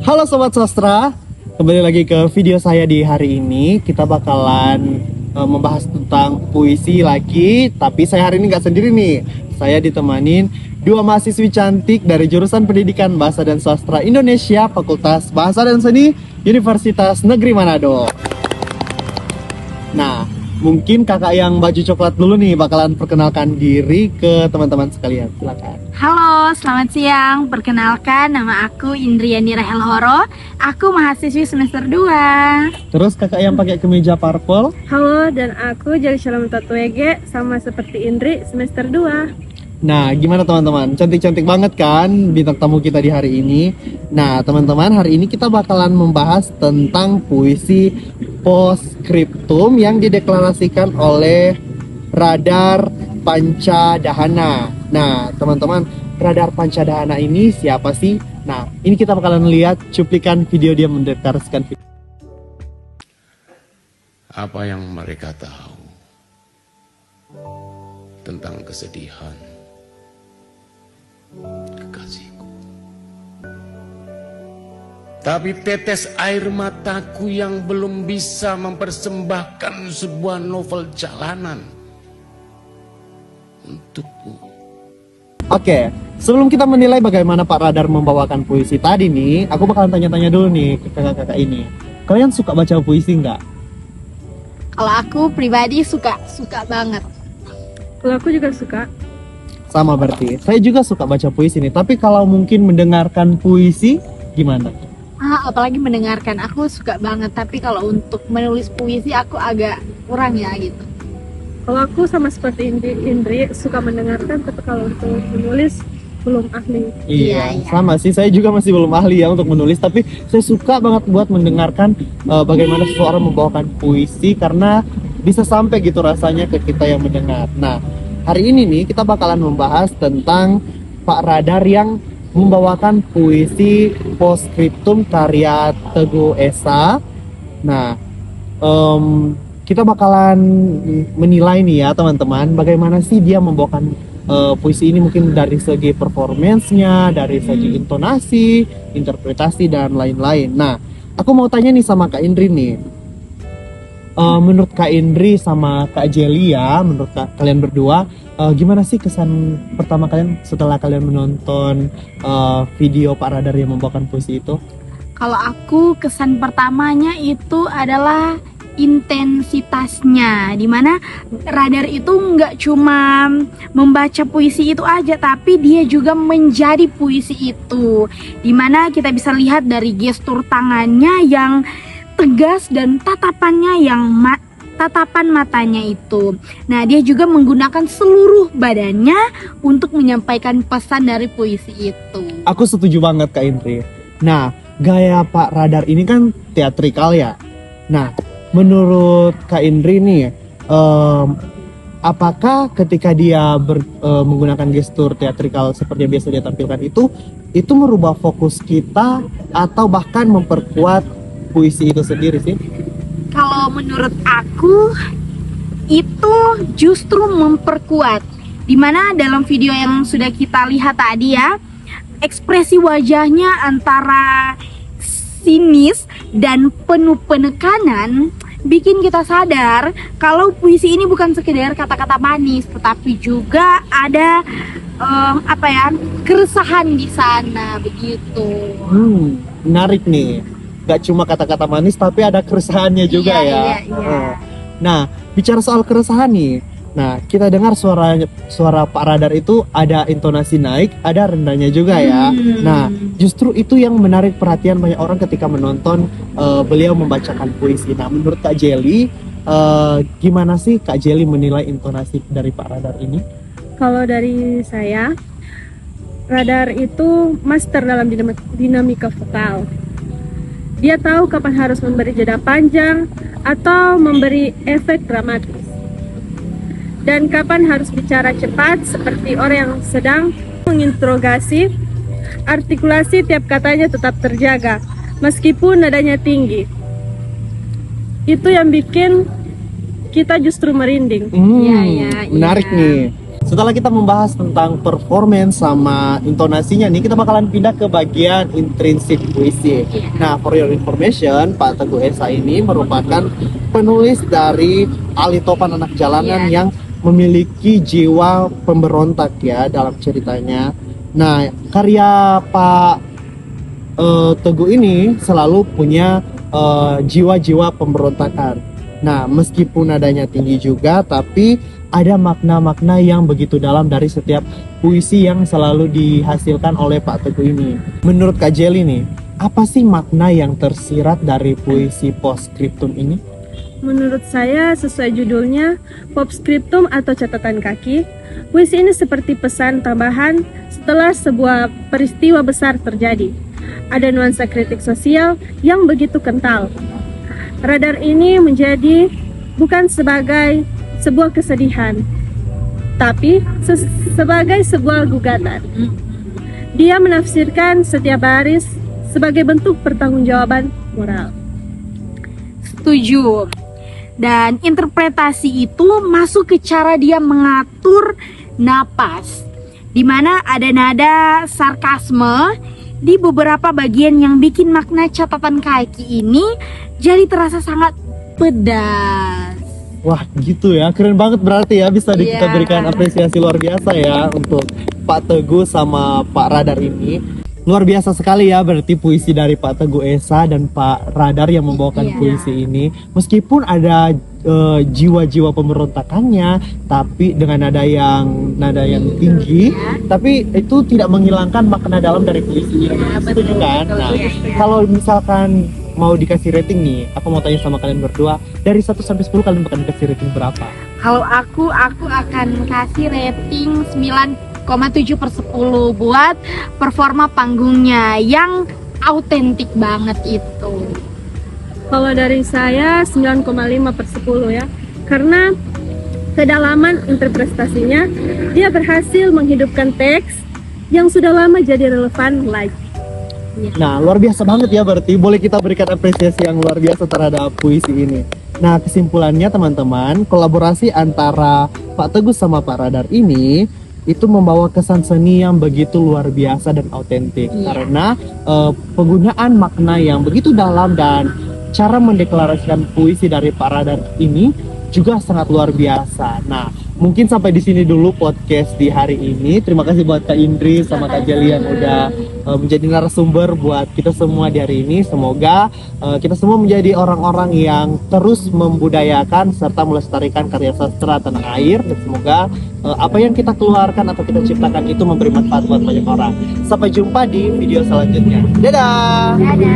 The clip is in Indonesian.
Halo Sobat Sastra, kembali lagi ke video saya di hari ini. Kita bakalan membahas tentang puisi lagi. Tapi saya hari ini nggak sendiri nih. Saya ditemanin dua mahasiswi cantik dari jurusan Pendidikan Bahasa dan Sastra Indonesia, Fakultas Bahasa dan Seni, Universitas Negeri Manado. Nah, mungkin kakak yang baju coklat dulu nih bakalan perkenalkan diri ke teman-teman sekalian. Silakan. Halo, selamat siang. Perkenalkan, nama aku Indriani Rahel Horo. Aku mahasiswi semester 2. Terus kakak yang pakai kemeja purple. Halo, dan aku Jali Shalom Tatuege, sama seperti Indri, semester 2. Nah, gimana teman-teman? Cantik-cantik banget kan bintang tamu kita di hari ini. Nah, teman-teman, hari ini kita bakalan membahas tentang puisi postscriptum yang dideklarasikan oleh Radar Pancadahana. Nah, teman-teman, Radar Pancadahana ini siapa sih? Nah, ini kita bakalan lihat cuplikan video dia mendeklarasikan video. Apa yang mereka tahu tentang kesedihan kekasihku? Tapi tetes air mataku yang belum bisa mempersembahkan sebuah novel jalanan untukmu. Oke, sebelum kita menilai bagaimana Pak Radar membawakan puisi tadi nih, aku bakalan tanya-tanya dulu nih ke kakak-kakak ini. Kalian suka baca puisi nggak? Kalau aku pribadi suka banget. Kalau aku juga suka. Sama berarti. Saya juga suka baca puisi nih, tapi kalau mungkin mendengarkan puisi gimana? Apalagi mendengarkan, aku suka banget. Tapi kalau untuk menulis puisi aku agak kurang ya gitu. Kalau aku sama seperti Indri suka mendengarkan, tapi kalau untuk menulis belum ahli. Iya. Sama sih. Saya juga masih belum ahli ya untuk menulis, tapi saya suka banget buat mendengarkan bagaimana seseorang membawakan puisi karena bisa sampai gitu rasanya ke kita yang mendengar. Nah, hari ini nih kita bakalan membahas tentang Pak Radar yang membawakan puisi postscriptum karya Teguh Esa. Nah, kita bakalan menilai nih ya teman-teman, bagaimana sih dia membawakan puisi ini, mungkin dari segi performance-nya, dari segi intonasi, interpretasi, dan lain-lain. Nah, aku mau tanya nih sama Kak Indri nih. Menurut Kak Indri sama Kak Jelly ya, menurut kalian berdua, gimana sih kesan pertama kalian setelah kalian menonton video Pak Radar yang membawakan puisi itu? Kalau aku kesan pertamanya itu adalah intensitasnya, dimana Radar itu nggak cuma membaca puisi itu aja, tapi dia juga menjadi puisi itu, dimana kita bisa lihat dari gestur tangannya yang tegas dan tatapannya yang tatapan matanya itu. Nah, dia juga menggunakan seluruh badannya untuk menyampaikan pesan dari puisi itu. Aku setuju banget Kak Indri. Nah, gaya Pak Radar ini kan teatrikal ya. Nah, menurut Kak Indri nih, apakah ketika dia menggunakan gestur teatrikal seperti yang biasa dia tampilkan itu merubah fokus kita atau bahkan memperkuat puisi itu sendiri sih? Kalau menurut aku itu justru memperkuat. Dimana dalam video yang sudah kita lihat tadi ya, ekspresi wajahnya antara sinis dan penuh penekanan bikin kita sadar kalau puisi ini bukan sekedar kata-kata manis, tetapi juga ada keresahan di sana begitu. Menarik nih. Gak cuma kata-kata manis tapi ada keresahannya juga ya. Iya. Nah, bicara soal keresahan nih. Nah, kita dengar suara Pak Radar itu ada intonasi naik, ada rendahnya juga ya. Nah, justru itu yang menarik perhatian banyak orang ketika menonton beliau membacakan puisi. Nah, menurut Kak Jelly, gimana sih Kak Jelly menilai intonasi dari Pak Radar ini? Kalau dari saya, Radar itu master dalam dinamika vokal. Dia tahu kapan harus memberi jeda panjang atau memberi efek dramatis, dan kapan harus bicara cepat seperti orang yang sedang menginterogasi. Artikulasi tiap katanya tetap terjaga meskipun nadanya tinggi. Itu yang bikin kita justru merinding. Menarik nih. setelah kita membahas tentang performance sama intonasinya nih, kita bakalan pindah ke bagian intrinsik puisi. Nah, for your information, Pak Teguh Esa ini merupakan penulis dari Ali Topan Anak Jalanan yang memiliki jiwa pemberontak ya dalam ceritanya. Nah, karya Pak Teguh ini selalu punya jiwa-jiwa pemberontakan. Nah, meskipun nadanya tinggi juga, tapi ada makna-makna yang begitu dalam dari setiap puisi yang selalu dihasilkan oleh Pak Teguh ini. Menurut Kak Jelly nih, apa sih makna yang tersirat dari puisi postscriptum ini? Menurut saya, sesuai judulnya, postscriptum atau catatan kaki, puisi ini seperti pesan tambahan setelah sebuah peristiwa besar terjadi. Ada nuansa kritik sosial yang begitu kental. Radar ini menjadi bukan sebagai sebuah kesedihan, tapi sebagai sebuah gugatan. Dia menafsirkan setiap baris sebagai bentuk pertanggungjawaban moral. Setuju. Dan interpretasi itu masuk ke cara dia mengatur napas, di mana ada nada sarkasme di beberapa bagian yang bikin makna catatan kaki ini jadi terasa sangat pedas. Wah gitu ya, keren banget berarti ya, bisa kita berikan apresiasi luar biasa ya untuk Pak Teguh sama Pak Radar ini. Luar biasa sekali ya berarti puisi dari Pak Teguh Esa dan Pak Radar yang membawakan puisi ini. Meskipun ada jiwa-jiwa pemberontakannya, tapi dengan nada yang tinggi, tapi itu tidak menghilangkan makna dalam dari puisi ini. Setuju kan? Nah, kalau misalkan mau dikasih rating nih, aku mau tanya sama kalian berdua, dari 1 sampai 10 kalian bakal dikasih rating berapa? Kalau aku akan kasih rating 9,7/10 buat performa panggungnya yang autentik banget itu. Kalau dari saya 9,5/10 ya, karena kedalaman interpretasinya, dia berhasil menghidupkan teks yang sudah lama jadi relevan lagi. Nah, luar biasa banget ya berarti. Boleh kita berikan apresiasi yang luar biasa terhadap puisi ini. Nah, kesimpulannya teman-teman, kolaborasi antara Pak Teguh sama Pak Radar ini itu membawa kesan seni yang begitu luar biasa dan autentik. Karena penggunaan makna yang begitu dalam dan cara mendeklarasikan puisi dari Pak Radar ini juga sangat luar biasa. Nah, mungkin sampai di sini dulu podcast di hari ini. Terima kasih buat Kak Indri sama Kak Jelly yang udah menjadi narasumber buat kita semua di hari ini. Semoga kita semua menjadi orang-orang yang terus membudayakan serta melestarikan karya sastra tanah air. Dan semoga apa yang kita keluarkan atau kita ciptakan itu memberi manfaat buat banyak orang. Sampai jumpa di video selanjutnya. Dadah! Dadah!